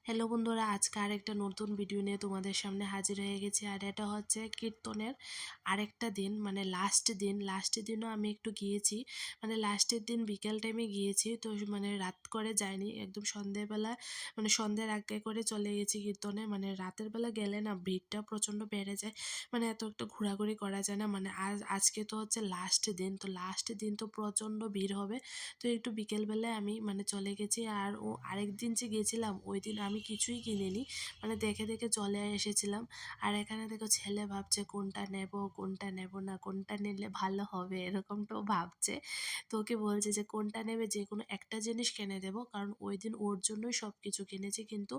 Hello বন্ধুরা, আজকে আরেকটা নতুন ভিডিও নিয়ে তোমাদের সামনে হাজির হয়ে গেছি। আর এটা হচ্ছে কীর্তনের আরেকটা দিন, মানে লাস্টের দিনও আমি একটু গিয়েছি। মানে লাস্টের দিন বিকেল টাইমে গিয়েছি, তো মানে রাত করে যাইনি, একদম সন্ধ্যেবেলা, মানে সন্ধ্যের আগে করে চলে গেছি কীর্তনে। মানে রাতের বেলা গেলে না ভিড়টা প্রচণ্ড বেড়ে যায়, মানে এত একটা ঘোরাঘুরি করা যায় না। মানে আজকে তো হচ্ছে লাস্ট দিন, তো লাস্ট দিন তো প্রচণ্ড ভিড় হবে। তো একটু বিকেলবেলায় আমি মানে চলে গেছি। আর আরেকদিন যে গেছিলাম ওই দিন আমি কিছুই কিনিনি, মানে দেখে দেখে চলে এসেছিলাম। আর এখানে দেখো ছেলে ভাবছে কোনটা নেব কোনটা নেব না, কোনটা নিলে ভালো হবে এরকমটাও ভাবছে। তো ওকে বলছে যে কোনটা নেবে, যে কোনো একটা জিনিস কিনে দেবো, কারণ ওই দিন ওর জন্যই সব কিছু কিনেছি, কিন্তু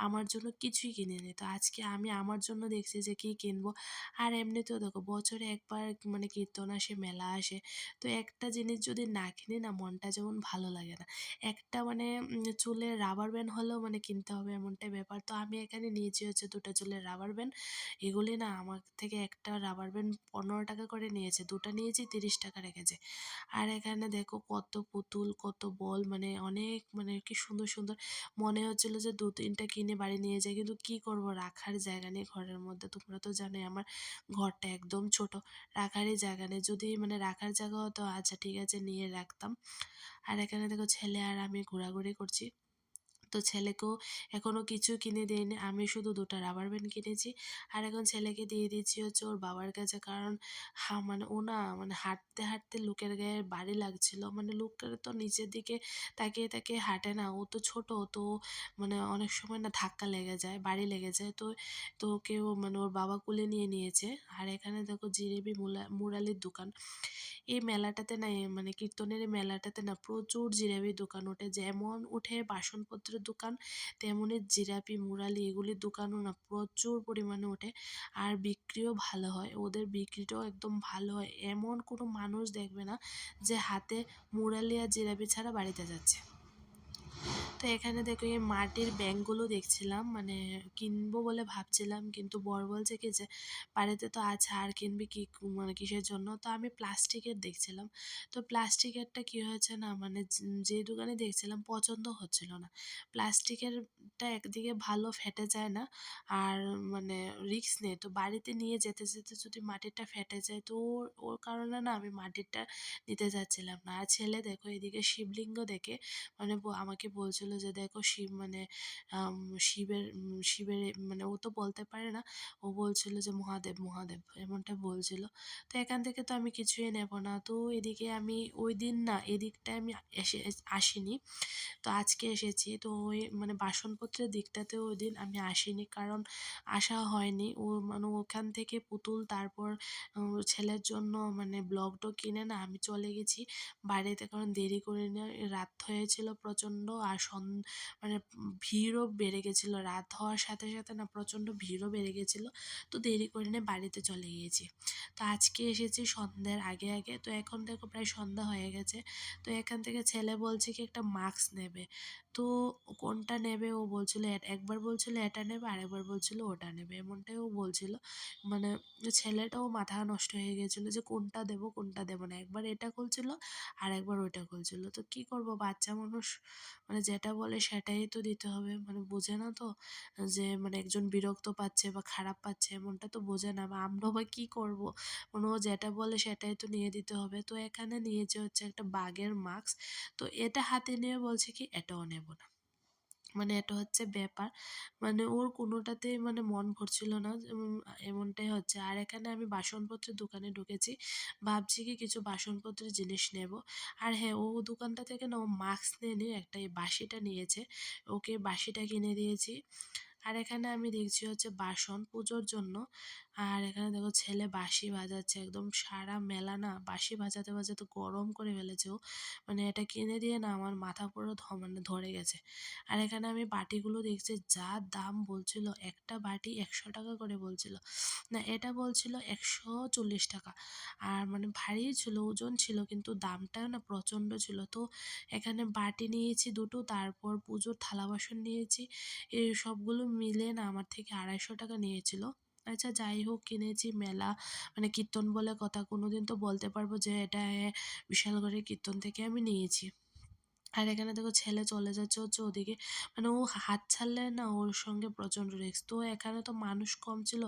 আমার জন্য কিছুই কিনিনি। তো আজকে আমি আমার জন্য দেখছি যে কী কিনবো। আর এমনিতেও দেখো বছরে একবার মানে কীর্তন আসে, মেলা আসে, তো একটা জিনিস যদি না কিনি না, মনটা যেমন ভালো লাগে না। একটা মানে চুলের রাবার ব্যান্ড হলেও মানে কিনতে হবে, এমনটাই ব্যাপার। তো আমি এখানে নিয়েছি হচ্ছে ২টা চুলের রাবার ব্যান্ড। এগুলি না আমার থেকে একটা রাবার ব্যান্ড ১৫ টাকা করে নিয়েছে, ২টা নিয়েছি ৩০ টাকা রেখেছে। আর এখানে দেখো কত পুতুল, কত বল, মানে অনেক, মানে কি সুন্দর সুন্দর। মনে হচ্ছিল যে ২-৩টা কিনে বাড়ি নিয়ে যাই, কিন্তু কি করব, রাখার জায়গা নেই ঘরের মধ্যে। তোমরা তো জানোই আমার ঘরটা একদম ছোট, রাখারই জায়গা নেই। যদি মানে রাখার জায়গা হতো আচ্ছা ঠিক আছে নিয়ে রাখতাম। আর এখানে দেখো ছেলে আর আমি ঘোরাঘুরি করছি। তো ছেলেকেও এখনও কিছু কিনে দেইনি, আমি শুধু ২টা রাবার ব্যান্ড কিনেছি। আর এখন ছেলেকে দিয়ে দিচ্ছি হচ্ছে ওর বাবার কাছে, কারণ মানে ও না মানে হাঁটতে হাঁটতে লোকের গায়ে বাড়ি লাগছিল, মানে লোকের তো নিচের দিকে তাকিয়ে তাকিয়ে হাঁটে না, ও তো ছোট, তো মানে অনেক সময় না ধাক্কা লেগে যায়, বাড়ি লেগে যায়। তো তো ওকেও মানে ওর বাবা কোলে নিয়ে নিয়েছে। আর এখানে দেখো জিলেবি মুরালির দোকান। এই মেলাটাতে না মানে কীর্তনের এই মেলাটাতে না প্রচুর জিলাপির দোকান ওঠে, যেমন ওঠে বাসনপত্রের দোকান, তেমনি জিলাপি মুরালি এগুলির দোকানও না প্রচুর পরিমাণে ওঠে। আর বিক্রিও ভালো হয়, ওদের বিক্রিটাও একদম ভালো হয়, এমন কোনো মানুষ দেখবে না যে হাতে মুরালি আর জিলাপি ছাড়া বাড়িতে যাচ্ছে। তো এখানে দেখো এই মাটির ব্যাঙগুলো দেখছিলাম, মানে কিনবো বলে ভাবছিলাম, কিন্তু বর বলছে কি যে বাড়িতে তো আছে, আর কিনবি কি, মানে কিসের জন্য। তো আমি প্লাস্টিকের দেখছিলাম, তো প্লাস্টিকেরটা কি হয়েছে না, মানে যে দোকানে দেখছিলাম পছন্দ হচ্ছিল না। প্লাস্টিকেরটা একদিকে ভালো, ফেটে যায় না, আর মানে রিস্ক নেই। তো বাড়িতে নিয়ে যেতে যেতে যদি মাটিরটা ফেটে যায়, তো ওর ওর কারণে না আমি মাটিরটা নিতে যাচ্ছিলাম না। আর ছেলে দেখো এদিকে শিবলিঙ্গ দেখে মানে আমাকে বলছিল যে দেখো শিব, মানে আম শিবের মানে ও তো বলতে পারে না, ও বলছিল যে মহাদেব মহাদেব এমনটা বলছিল। তো এখান থেকে তো আমি কিছুই নেব না। তো এদিকে আমি ওই দিন না এদিকটায় আমি আসিনি, তো আজকে এসেছি। তো ওই মানে বাসনপত্রের দিকটাতেও ওই দিন আমি আসিনি, কারণ আসা হয়নি। ও মানে ওখান থেকে পুতুল, তারপর ছেলের জন্য মানে ব্লগটো কিনে না আমি চলে গেছি বাড়িতে, কারণ দেরি করে নিয়ে রাত হয়েছিল প্রচণ্ড। আর মানে ভিড়ও বেড়ে গেছিলো, রাত হওয়ার সাথে সাথে না প্রচণ্ড ভিড়ও বেড়ে গেছিলো। তো দেরি করে নিয়ে বাড়িতে চলে গিয়েছি। তো আজকে এসেছি সন্ধ্যের আগে আগে, তো এখন দেখো প্রায় সন্ধ্যা হয়ে গেছে। তো এখান থেকে ছেলে বলছে কি একটা মাস্ক নেবে, তো কোনটা নেবে ও বলছিল, একবার বলছিল এটা নেবে, আরেকবার বলছিল ওটা নেবে, এমনটাই ও বলছিল। মানে ছেলেটাও মাথা নষ্ট হয়ে গেছিলো যে কোনটা দেবো কোনটা দেবো না, একবার এটা খুলছিল আর একবার ওইটা খুলছিল। তো কি করব, বাচ্চা মানুষ, মানে যেটা বলে সেটাই তো দিতে হবে, মানে বোঝে না তো, যে মানে একজন বিরক্ত পাচ্ছে বা খারাপ পাচ্ছে এমনটা তো বোঝে না, বা আমরা বা কী করব, মানে ও যেটা বলে সেটাই তো নিয়ে দিতে হবে। তো এখানে নিয়েছে হচ্ছে একটা বাঘের মাস্ক, তো এটা হাতে নিয়ে বলছে কি এটাও নেব না, মানে এটা হচ্ছে ব্যাপার। মানে ওর কোনোটাতেই মানে মন ভরছিল না, এমনটাই হচ্ছে। আর এখানে আমি বাসনপত্রের দোকানে ঢুকেছি, ভাবছি কি কিছু বাসনপত্রের জিনিস নেব। আর হ্যাঁ, ও দোকানটা থেকে না ও মাস্ক নেয়নি, একটা এই বাঁশিটা নিয়েছে, ওকে বাঁশিটা কিনে দিয়েছি। আর এখানে আমি দেখছি হচ্ছে বাসন পুজোর জন্য। আর এখানে দেখো ছেলে বাঁশি বাজাচ্ছে, একদম সারা মেলা না বাঁশি বাজাতে বাজাতে গরম করে ফেলেছে ও, মানে এটা কিনে দিয়ে না আমার মাথা পুরো মানে ধরে গেছে। আর এখানে আমি বাটিগুলো দেখছি, যা দাম বলছিল, একটা বাটি ১০০ টাকা করে বলছিল, না এটা বলছিল ১৪০ টাকা। আর মানে ভারী ছিল, ওজন ছিল, কিন্তু দামটা না প্রচণ্ড ছিল। তো এখানে বাটি নিয়েছি ২টো, তারপর পুজোর থালা বাসন নিয়েছি, এই সবগুলো মিলে না আমার থেকে ২৫০ টাকা নিয়েছিল। আচ্ছা যাই হোক, কিনেছি, মেলা মানে কীর্তন বলে কথা, কোনোদিন তো বলতে পারবো যে এটা বিশালগড়ের কীর্তন থেকে আমি নিয়েছি। আর এখানে দেখো ছেলে চলে যাচ্ছে হচ্ছে ওদিকে, মানে ও হাত ছাড়লে না ওর সঙ্গে প্রচণ্ড রিস্ক। তো এখানে তো মানুষ কম ছিল,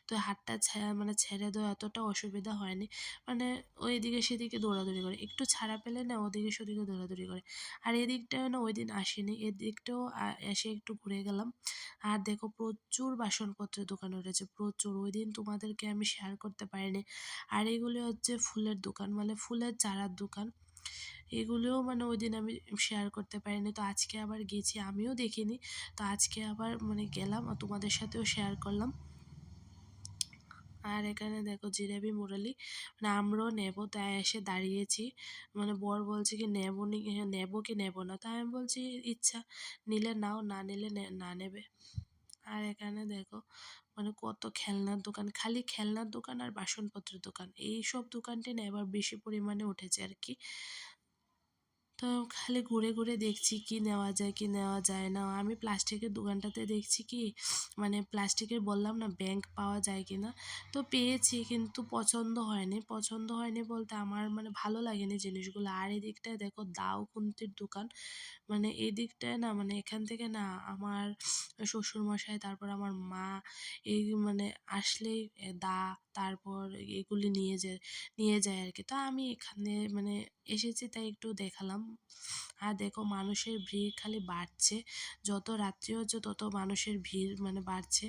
তো হাতটা মানে ছেড়ে দেওয়া এতটা অসুবিধা হয়নি। মানে ও এদিকে সেদিকে দৌড়াদৌড়ি করে, একটু ছাড়া পেলে না ওদিকে সেদিকে দৌড়াদৌড়ি করে। আর এদিকটাও না ওই দিন আসেনি, এদিকটাও এসে একটু ঘুরে গেলাম। আর দেখো প্রচুর বাসনপত্রের দোকান উঠেছে, প্রচুর। ওই দিন তোমাদেরকে আমি শেয়ার করতে পারিনি। আর এগুলি হচ্ছে ফুলের দোকান, মানে ফুলের চারার দোকান। এগুলোও মানে ওইদিন আমি শেয়ার করতে পারিনি, তো আজকে আবার গেছি, আমিও দেখিনি। তো আজকে আবার মানে গেলাম আর তোমাদের সাথেও শেয়ার করলাম। আর এখানে দেখো জিলাপি মুরালি, মানে আমরাও নেবো তাই এসে দাঁড়িয়েছি। মানে বর বলছে কি নেবো নি, নেবো কি নেবো না, তাই আমি বলছি ইচ্ছা, নিলে নাও, না নিলে না নেবে। আর এখানে দেখো মানে কত খেলনার দোকান, খালি খেলনার দোকান আর বাসনপত্রের দোকান, এইসব দোকানটি না এবার বেশি পরিমাণে উঠেছে আর কি। তো খালি ঘুরে ঘুরে দেখছি কি নেওয়া যায় কি নেওয়া যায় না। আমি প্লাস্টিকের দোকানটাতে দেখছি কি, মানে প্লাস্টিকের বললাম না ব্যাংক পাওয়া যায় কি না, তো পেয়েছি কিন্তু পছন্দ হয়নি। পছন্দ হয়নি বলতে আমার মানে ভালো লাগেনি জিনিসগুলো। আর এদিকটায় দেখো দাও খুন্তির দোকান, মানে এই দিকটায় না, মানে এখান থেকে না আমার শ্বশুরমশাই তারপর আমার মা এই মানে আসলেই দা, তারপর এগুলি নিয়ে যায় আর কি। তো আমি এখানে মানে এসেছি তাই একটু দেখালাম। আর দেখো মানুষের ভিড় খালি বাড়ছে, যত রাত্রি হচ্ছে তত মানুষের ভিড় মানে বাড়ছে।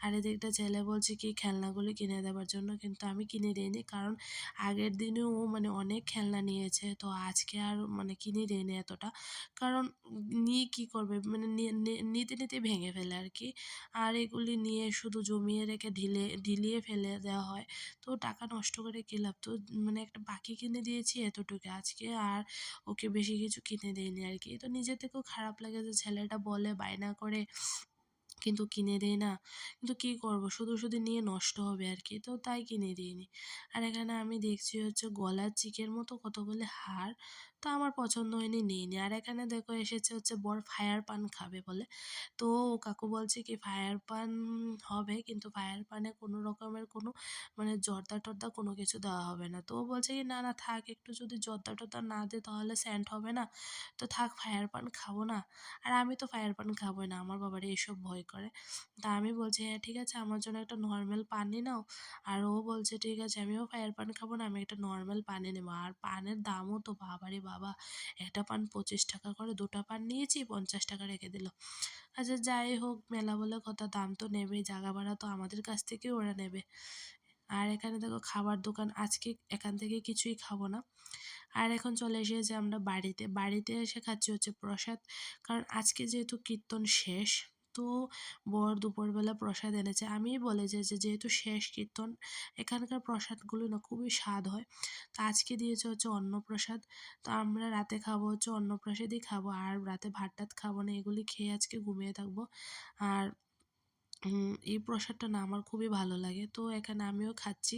আর এদিকটা ছেলে বলছে কি খেলনাগুলি কিনে দেওয়ার জন্য, কিন্তু আমি কিনে দিইনি, কারণ আগের দিনেও ও মানে অনেক খেলনা নিয়েছে, তো আজকে আর মানে কিনে দিইনি এতটা। কারণ নিয়ে কী করবে, মানে নিতে নিতে ভেঙে ফেলে আর কি। আর এগুলি নিয়ে শুধু জমিয়ে রেখে ঢিলিয়ে ফেলে দেওয়া হয়, তো টাকা নষ্ট করে কী লাভ। তো মানে একটা পাখি কিনে দিয়েছি এতটুকু আজকে, আর ওকে বেশি কিছু কিনে দেয়নি আর কি। তো নিজে থেকেও খারাপ লাগে যে ছেলেটা বলে বায়না করে কিন্তু কিনে দেই না। কিন্তু কী করবো, শুধু শুধু নিয়ে নষ্ট হবে আর কি, তো তাই কিনে দিইনি। আর এখানে আমি দেখছি হচ্ছে গলার চিকের মতো কতগুলি হার, তো আমার পছন্দ হয়নি, নিইনি। আর এখানে দেখো এসেছে হচ্ছে বর ফায়ার পান খাবে বলে, তো কাকু বলছে কি ফায়ার পান হবে, কিন্তু ফায়ার পানে কোনো রকমের কোনো মানে জর্দা টর্দা কোনো কিছু দেওয়া হবে না। তো ও বলছে কি না না থাক, একটু যদি জর্দা টর্দা না দেয় তাহলে সেন্ট হবে না, তো থাক ফায়ার পান খাবো না। আর আমি তো ফায়ার পান খাবোই না, আমার বাবারে এসব ভয় করে। তা আমি বলছি হ্যাঁ ঠিক আছে আমার জন্য একটা নর্মাল পানি নাও। আর ও বলছে ঠিক আছে আমিও ফায়ার পান খাবো না, আমি একটা নর্মাল পানি নেবো। আর পানের দামও তো বাবারে বাবা, একটা পান 25 টাকা করে, দুটো পান নিয়েছি 50 টাকা রেখে দিল। আচ্ছা যাই হোক, মেলা বলে কথা, দাম তো নেবেই, জায়গা ভাড়া তো আমাদের কাছ থেকেই ওরা নেবে। আর এখানে দেখো খাবার দোকান, আজকে এখান থেকে কিছুই খাবো না। আর এখন চলে এসেছি আমরা বাড়িতে, বাড়িতে এসে খাচ্ছি হচ্ছে প্রসাদ, কারণ আজকে যেহেতু কীর্তন শেষ, তো বর দুপুরবেলা প্রসাদ এনেছে। আমিই বলেছি যে যেহেতু শেষ কীর্তন, এখানকার প্রসাদগুলো না খুবই স্বাদ হয়, তো আজকে দিয়েছে হচ্ছে অন্নপ্রসাদ। তো আমরা রাতে খাবো হচ্ছে অন্নপ্রসাদই খাবো, আর রাতে ভাত টাত খাবো না, এগুলি খেয়ে আজকে ঘুমিয়ে থাকবো। আর এই প্রসাদটা না আমার খুবই ভালো লাগে, তো এখানে আমিও খাচ্ছি।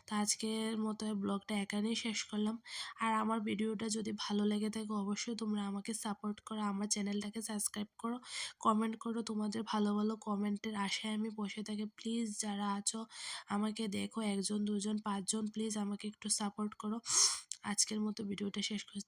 তো আজকের মতো ব্লগটা এখানেই শেষ করলাম। আর আমার ভিডিওটা যদি ভালো লেগে থাকে অবশ্যই তোমরা আমাকে সাপোর্ট করো, আমার চ্যানেলটাকে সাবস্ক্রাইব করো, কমেন্ট করো, তোমাদের ভালো ভালো কমেন্টের আশায় আমি বসে থাকি। প্লিজ যারা আছো আমাকে দেখো, 1 জন 2 জন 5 জন, প্লিজ আমাকে একটু সাপোর্ট করো। আজকের মতো ভিডিওটা শেষ করছি।